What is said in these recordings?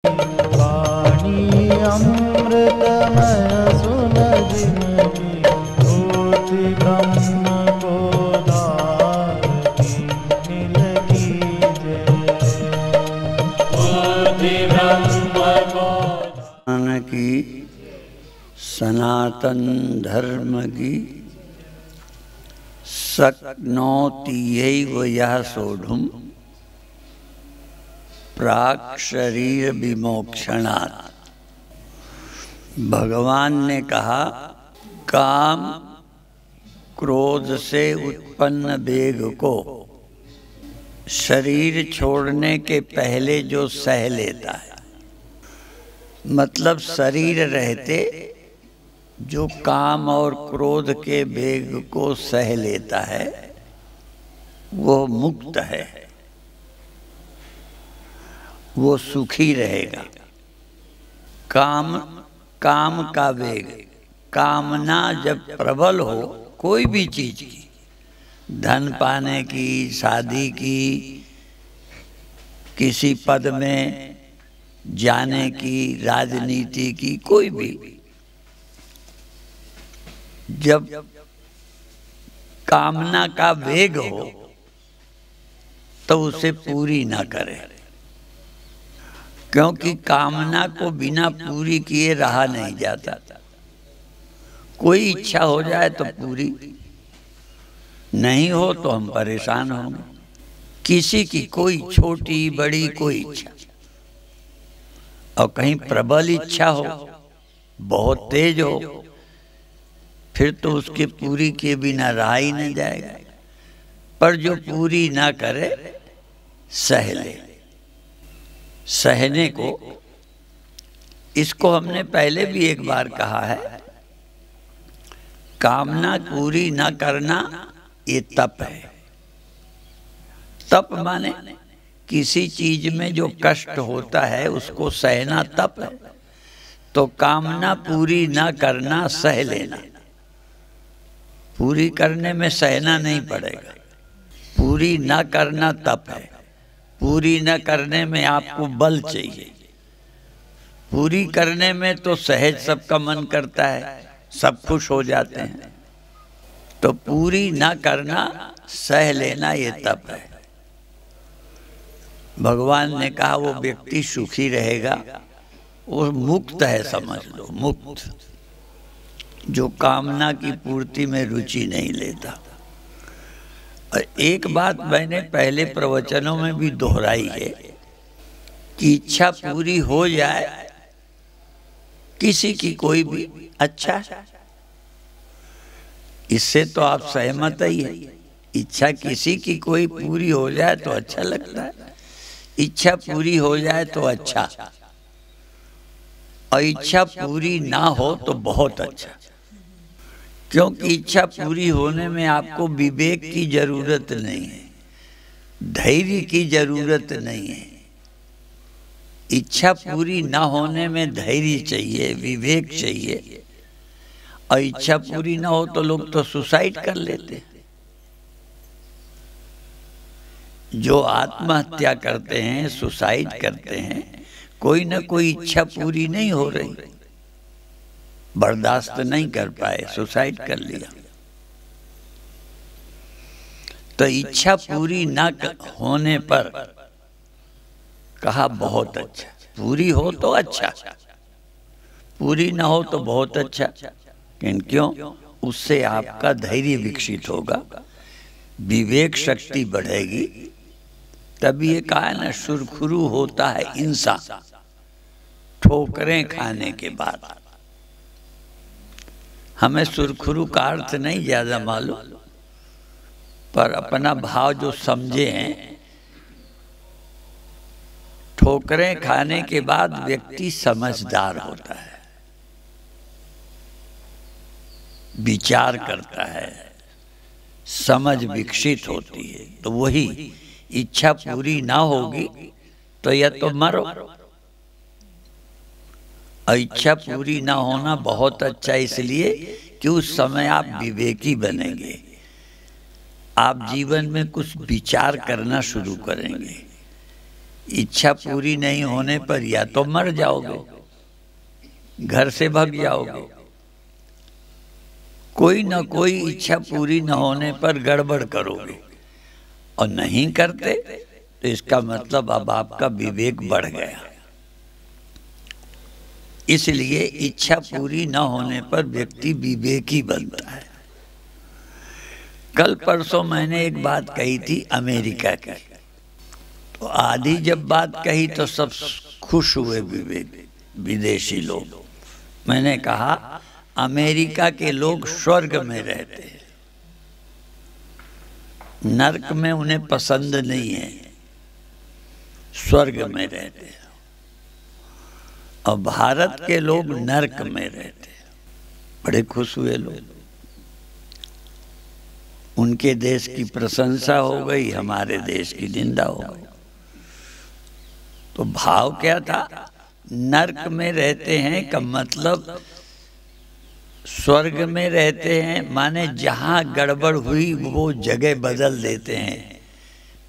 वाणी अमृतमय सुन जिनकी भूति ब्रह्म को धारती मिलती जय। भूति ब्रह्म को की सनातन धर्म की शक्नोत्यैव यः सोढुम् प्राक् शरीर विमोक्षणात्। भगवान ने कहा, काम क्रोध से उत्पन्न वेग को शरीर छोड़ने के पहले जो सह लेता है, मतलब शरीर रहते जो काम और क्रोध के वेग को सह लेता है वो मुक्त है, वो सुखी रहेगा। काम का वेग, कामना जब प्रबल हो कोई भी चीज की, धन पाने की, शादी की, किसी पद में जाने की, राजनीति की, कोई भी, जब कामना का वेग हो तो उसे पूरी ना करे, क्योंकि कामना को बिना पूरी किए रहा नहीं जाता। कोई इच्छा हो जाए तो पूरी, नहीं हो तो हम परेशान होंगे। किसी की कोई छोटी बड़ी कोई इच्छा, और कहीं प्रबल इच्छा हो, बहुत तेज हो, फिर तो उसके पूरी के बिना रहा ही नहीं जाएगा। पर जो पूरी ना करे सह ले, सहने को, इसको हमने पहले भी एक बार कहा है, कामना पूरी ना करना ये तप है। तप माने किसी चीज में जो कष्ट होता है उसको सहना तप है। तो कामना पूरी ना करना सह लेना, पूरी करने में सहना नहीं पड़ेगा, पूरी ना करना तप है। पूरी न करने में आपको बल चाहिए, पूरी करने में तो सहज सबका मन करता है, सब खुश हो जाते हैं। तो पूरी ना करना सह लेना ये तप है। भगवान ने कहा वो व्यक्ति सुखी रहेगा, वो मुक्त है, समझ लो मुक्त, जो कामना की पूर्ति में रुचि नहीं लेता। और एक बात मैंने पहले प्रवचनों में भी दोहराई है कि इच्छा पूरी हो जाए किसी की कोई भी, अच्छा, इससे तो आप सहमत ही है। इच्छा किसी की कोई पूरी हो जाए तो अच्छा लगता है, इच्छा पूरी हो जाए तो अच्छा, और इच्छा पूरी ना हो तो बहुत अच्छा। क्योंकि इच्छा पूरी होने में आपको विवेक की जरूरत नहीं है, धैर्य की जरूरत नहीं है। इच्छा पूरी ना होने में धैर्य चाहिए, विवेक चाहिए। और इच्छा पूरी ना हो तो लोग तो सुसाइड कर लेते। जो आत्महत्या करते हैं, सुसाइड करते हैं, कोई ना कोई इच्छा पूरी नहीं हो रही, बर्दाश्त नहीं कर पाए, सुसाइड कर लिया। तो इच्छा पूरी ना होने पर कहा बहुत अच्छा, पूरी हो तो अच्छा, पूरी ना हो तो बहुत अच्छा। क्यों? उससे आपका धैर्य विकसित होगा, विवेक शक्ति बढ़ेगी। तभी ये कहा ना, सुरखुरू होता है इंसान ठोकरें खाने के बाद। हमें सुरखुरू का अर्थ नहीं ज्यादा मालूम, पर अपना भाव जो समझे हैं, ठोकरें खाने के बाद व्यक्ति समझदार होता है, विचार करता है, समझ विकसित होती है। तो वही इच्छा पूरी ना होगी तो या तो मरो, और इच्छा पूरी ना होना बहुत अच्छा, इसलिए कि उस समय आप विवेकी बनेंगे, आप जीवन में कुछ विचार करना शुरू करेंगे। इच्छा पूरी नहीं होने पर या तो मर जाओगे, घर से भाग जाओगे, कोई ना कोई इच्छा पूरी न होने पर गड़बड़ करोगे, और नहीं करते तो इसका मतलब अब आपका विवेक बढ़ गया। इसलिए इच्छा पूरी न होने पर व्यक्ति विवेकी बनता है। कल परसों मैंने एक बात कही थी अमेरिका की, तो आधी जब बात कही तो सब खुश हुए विदेशी लोग। मैंने कहा अमेरिका के लोग स्वर्ग में रहते हैं, नरक में उन्हें पसंद नहीं है, स्वर्ग में रहते हैं। और भारत के लोग नरक में रहते हैं। बड़े खुश हुए लोग, उनके देश की प्रशंसा हो गई, हमारे देश की निंदा हो गई। तो भाव क्या था? नरक में रहते हैं का मतलब स्वर्ग में रहते हैं, माने जहां गड़बड़ हुई वो जगह बदल देते हैं,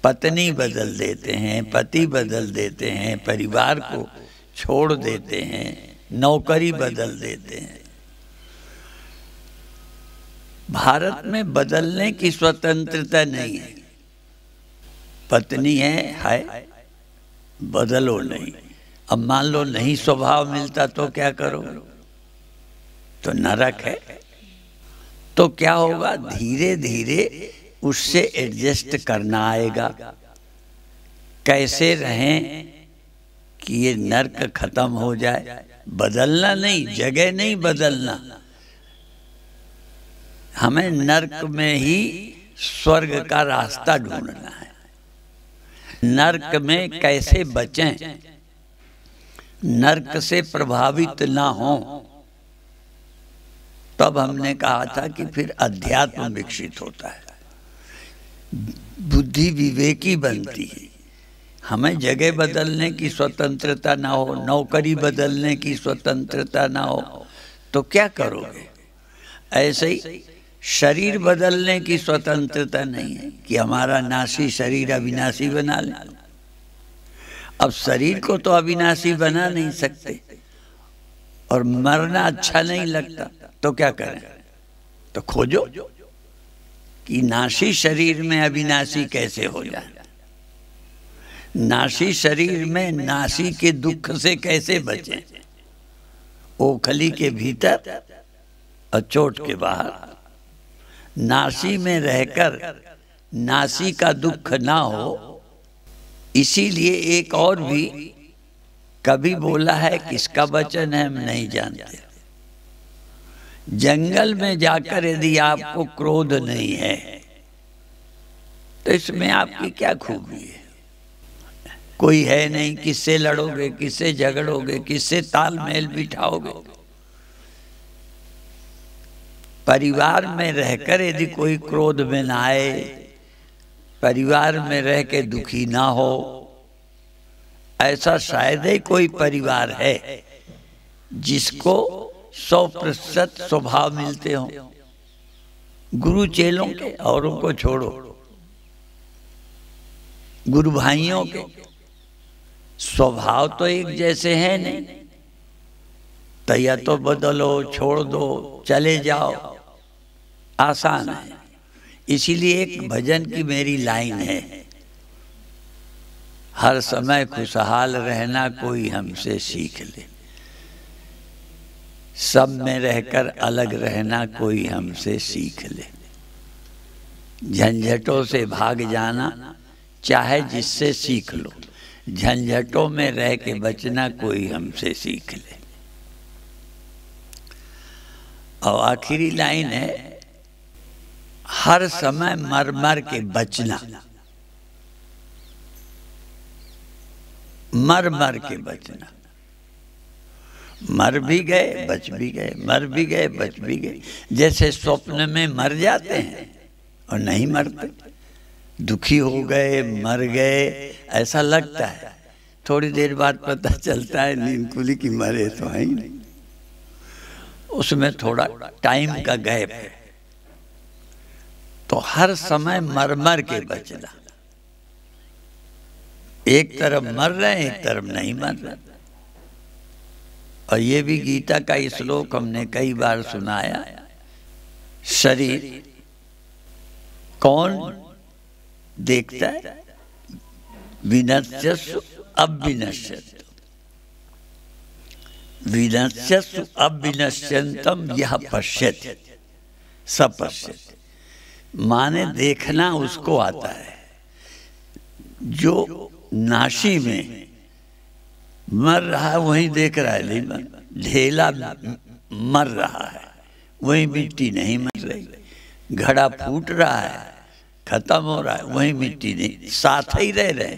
पत्नी बदल देते हैं, पति बदल देते हैं, परिवार को छोड़ देते हैं, नौकरी बदल देते हैं। भारत में बदलने की स्वतंत्रता नहीं है। पत्नी है बदलो नहीं। अब मान लो नहीं स्वभाव मिलता तो क्या करो? तो नरक है। तो क्या होगा? धीरे धीरे उससे एडजस्ट करना आएगा। कैसे रहें कि ये नरक खत्म हो जाए? बदलना नहीं, जगह नहीं बदलना, हमें नरक में ही स्वर्ग का रास्ता ढूंढना है। नरक में कैसे बचें, नरक से प्रभावित ना हो। तब हमने कहा था कि फिर अध्यात्म विकसित होता है, बुद्धि विवेकी बनती है। हमें जगह बदलने की स्वतंत्रता ना हो, नौकरी बदलने की स्वतंत्रता ना हो, तो क्या करोगे? ऐसे ही शरीर बदलने की स्वतंत्रता नहीं है कि हमारा नासी शरीर अविनाशी बना लें। अब शरीर को तो अविनाशी बना नहीं सकते, और मरना अच्छा नहीं लगता, तो क्या करें? तो खोजो कि नासी शरीर में अविनाशी कैसे हो जाए, नासी शरीर में नासी के दुख से कैसे बचें। ओखली के भीतर और चोट के बाहर, नासी में रहकर नासी का दुख ना हो। इसीलिए एक और भी कभी बोला है, किसका वचन है हम नहीं जानते। जंगल में जाकर यदि आपको क्रोध नहीं है तो इसमें आपकी क्या खूबी है? कोई है नहीं, किससे लड़ोगे, किससे झगड़ोगे, किससे तालमेल बिठाओगे? परिवार में रहकर यदि कोई क्रोध में ना आए, परिवार में रह के दुखी ना हो, ऐसा शायद ही कोई परिवार है जिसको 100% स्वभाव मिलते हों। गुरु चेलों के, औरों को छोड़ो, गुरु भाइयों के स्वभाव तो एक जैसे हैं नहीं। तो या तो बदलो, छोड़ दो, चले जाओ, आसान है। इसीलिए एक भजन की मेरी लाइन है, हर समय खुशहाल रहना कोई हमसे सीख ले, सब में रहकर अलग रहना कोई हमसे सीख ले, झंझटों से भाग जाना चाहे जिससे सीख लो, झंझटों में रह के बचना कोई हमसे सीख ले। और आखिरी लाइन है, हर समय मर मर के बचना, मर मर के बचना। मर भी गए बच भी गए, मर भी गए बच भी गए। जैसे स्वप्न में मर जाते हैं और नहीं मरते, दुखी हो गए, मर गए, ऐसा लगता है। थोड़ी देर बाद पता चलता है नींद खुली कि मरे तो है ही नहीं। उसमें थोड़ा टाइम का गैप है। तो हर समय मर मर के बचना, एक तरफ मर रहे हैं, एक तरफ नहीं मर रहे। और ये भी गीता का श्लोक हमने कई बार सुनाया, शरीर कौन देखता है? विनश्यसु अविनश्यत्, विनश्यसु अविनश्यन्तम यह पश्यति स पश्यति। माने देखना उसको आता है जो नाशी में मर रहा है, वही देख रहा है। नहीं, ढेला मर रहा है, वही मिट्टी नहीं मर रही। घड़ा फूट रहा है, खत्म हो रहा है, वही मिट्टी नहीं, साथ ही रह रहे।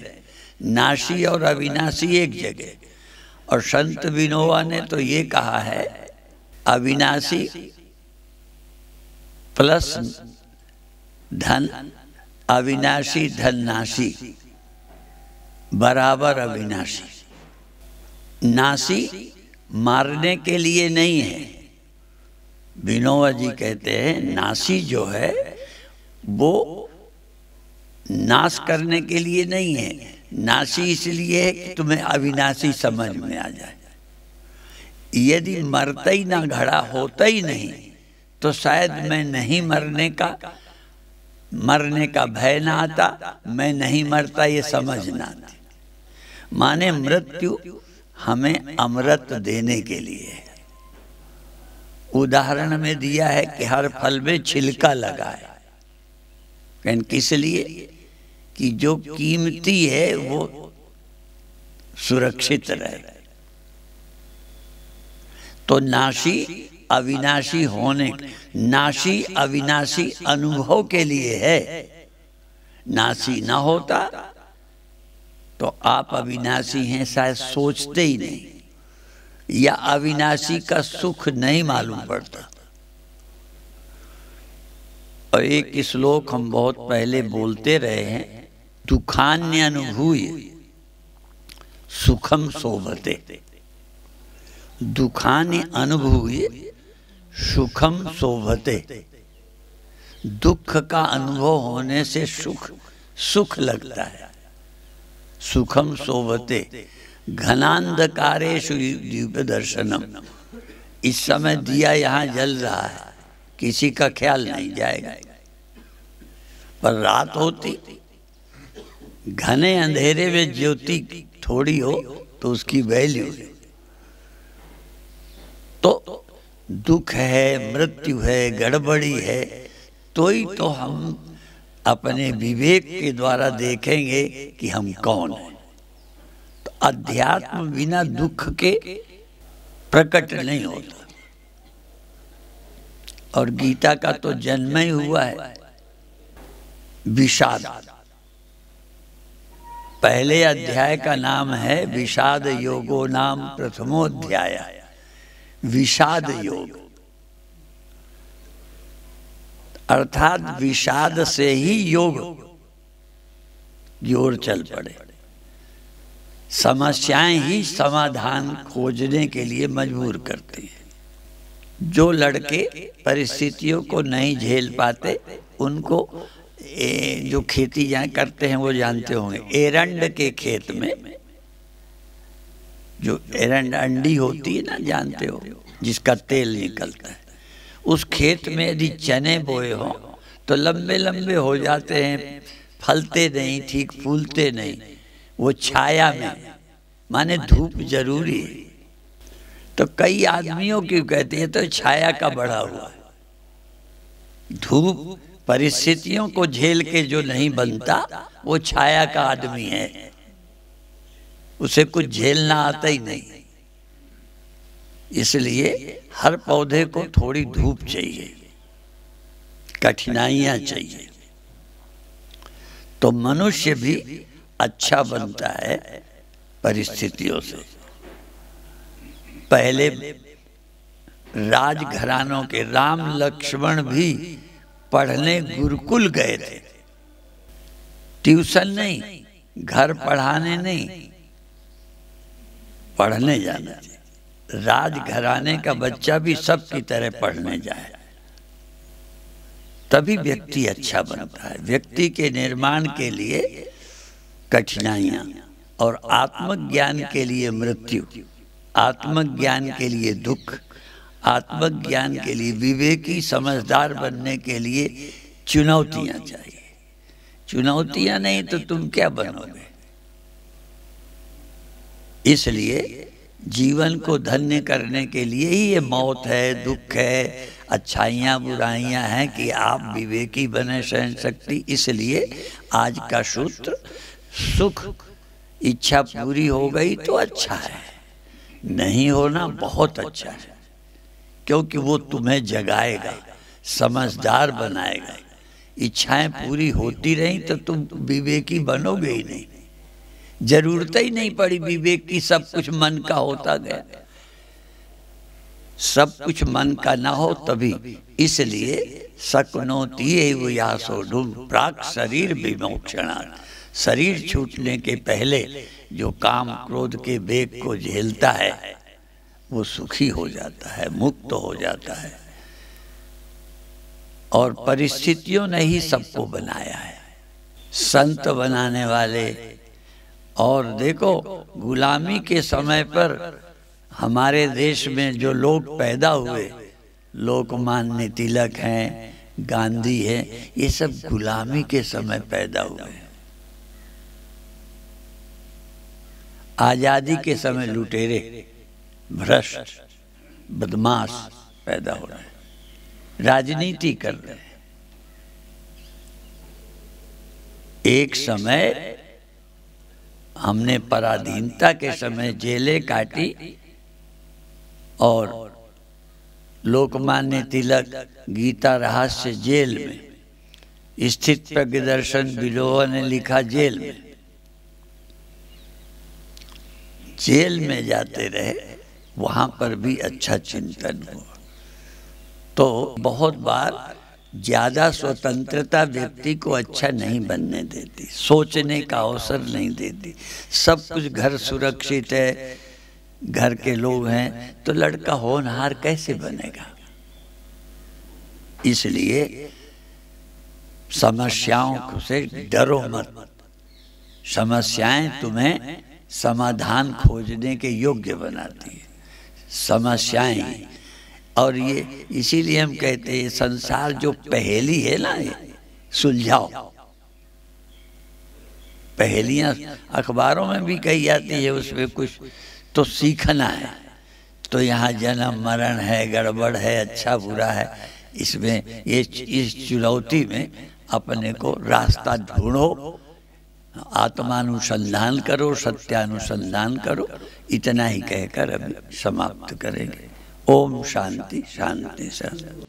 नाशी और अविनाशी एक जगह। और संत विनोबा ने तो ये कहा है, अविनाशी प्लस धन, अविनाशी धन नाशी बराबर अविनाशी। नाशी मारने के लिए नहीं है। विनोबा जी कहते हैं नाशी जो है वो नाश करने के लिए नहीं है, नाशी इसलिए है कि तुम्हें अविनाशी समझ में आ जाए। यदि मरता ही ना, घड़ा होता ही नहीं, तो शायद मैं नहीं मरने का भय ना आता, मैं नहीं मरता ये समझ ना आती। माने मृत्यु हमें अमृत देने के लिए है। उदाहरण में दिया है कि हर फल में छिलका लगा है, लेकिन किस लिए? कि जो कीमती है वो सुरक्षित रहे। तो नाशी अविनाशी होने, नाशी अविनाशी अनुभव के लिए है। नाशी ना होता तो आप अविनाशी हैं शायद सोचते ही नहीं, या अविनाशी का सुख नहीं मालूम पड़ता। और एक श्लोक हम बहुत पहले बोलते रहे हैं, दुखान्यनुभूय सुखम शोभते। दुखानि अनुभूय सुखम शोभते। दुख का अनुभव होने से सुख लगता है। सुखम शोभते घनांधकारेषु दिव्य दर्शनम। इस समय दिया यहाँ जल रहा है, किसी का ख्याल नहीं जाएगा। पर रात होती, घने अंधेरे में ज्योति थोड़ी हो तो उसकी वैल्यू है। तो दुख है, मृत्यु है, गड़बड़ी है, तो ही तो हम अपने विवेक के द्वारा देखेंगे कि हम कौन हैं। तो अध्यात्म बिना दुख के प्रकट नहीं होता। और गीता का तो जन्म ही हुआ है विषाद। पहले अध्याय का नाम है विषाद योगो नाम प्रथमोध्याय, विषाद योग। अर्थात विषाद से ही योग की ओर चल पड़े। समस्याएं ही समाधान खोजने के लिए मजबूर करती हैं। जो लड़के परिस्थितियों को नहीं झेल पाते, उनको जो खेती जहाँ करते हैं वो जानते होंगे। एरंड के खेत में जो एरंड अंडी होती है ना, जानते हो, जिसका तेल निकलता है। उस खेत में यदि चने बोए हों तो लंबे लंबे हो जाते हैं, फलते नहीं, ठीक फूलते नहीं। वो छाया में, माने धूप जरूरी है। तो कई आदमियों की कहते हैं तो छाया का बढ़ा हुआ है। धूप परिस्थितियों को झेल के जो नहीं बनता, वो छाया का आदमी है, उसे कुछ झेलना आता ही नहीं। इसलिए हर पौधे को थोड़ी धूप चाहिए, कठिनाइयां चाहिए। तो मनुष्य भी अच्छा बनता है परिस्थितियों से। पहले राजघरानों के राम लक्ष्मण भी पढ़ने गुरुकुल गए थे। ट्यूशन नहीं, घर पढ़ाने नहीं, पढ़ने जाना। राजघराने का बच्चा भी सबकी तरह पढ़ने जाए, तभी व्यक्ति अच्छा बनता है। व्यक्ति के निर्माण के लिए कठिनाइयां और आत्मज्ञान के लिए मृत्यु, आत्मज्ञान के लिए दुख, आत्मज्ञान के लिए विवेकी समझदार बनने के लिए चुनौतियां चाहिए। चुनौतियां नहीं तो तुम क्या बनोगे? इसलिए जीवन को धन्य करने के लिए ही ये मौत है, दुख है, अच्छाइयाँ बुराइयाँ हैं कि आप विवेकी बने सहन शक्ति। इसलिए आज का सूत्र, सुख इच्छा पूरी हो गई तो अच्छा है, नहीं होना बहुत अच्छा है, क्योंकि वो तुम्हें जगाएगा, समझदार बनाएगा। इच्छाएं पूरी होती रहीं तो तुम विवेकी बनोगे ही नहीं, जरूरत ही नहीं पड़ी विवेक की, सब कुछ मन का होता गया। सब कुछ मन का ना हो तभी। इसलिए शक्नोति एव यासोढुम प्राक शरीर विमोक्षणात्, शरीर छूटने के पहले जो काम क्रोध के वेग को झेलता है वो सुखी हो जाता है, मुक्त हो जाता है। और परिस्थितियों ने ही सबको बनाया है, संत बनाने वाले। और देखो, गुलामी के समय पर हमारे देश में जो लोग पैदा हुए, लोकमान्य तिलक हैं, गांधी हैं, ये सब गुलामी के समय पैदा हुए। आजादी के समय लुटेरे, भ्रष्ट, बदमाश पैदा हो रहे हैं, राजनीति कर रहे हैं। एक समय हमने पराधीनता के समय जेलें काटी और लोकमान्य तिलक गीता रहस्य जेल में, स्थित प्रज्ञदर्शन बिलोवा ने लिखा जेल में, जेल में जाते रहे, वहां पर भी अच्छा चिंतन हुआ। तो बहुत बार ज्यादा स्वतंत्रता व्यक्ति को अच्छा नहीं बनने देती, सोचने का अवसर नहीं देती। सब कुछ घर सुरक्षित है, घर के लोग हैं, तो लड़का होनहार कैसे बनेगा? इसलिए समस्याओं से डरो मत, समस्याएं तुम्हें समाधान खोजने के योग्य बनाती है, समस्याएं। और ये इसीलिए हम कहते हैं संसार जो पहेली है ना, ये सुलझाओ। पहेलियां अखबारों में भी कही जाती है, उसमें कुछ तो सीखना है। तो यहाँ जन्म मरण है, गड़बड़ है, अच्छा बुरा है, इसमें ये इस चुनौती में अपने को रास्ता ढूंढो, आत्मानुसंधान करो, सत्यानुसंधान करो। इतना ही कहकर अभी समाप्त करेंगे। ओम शांति शांति शांति।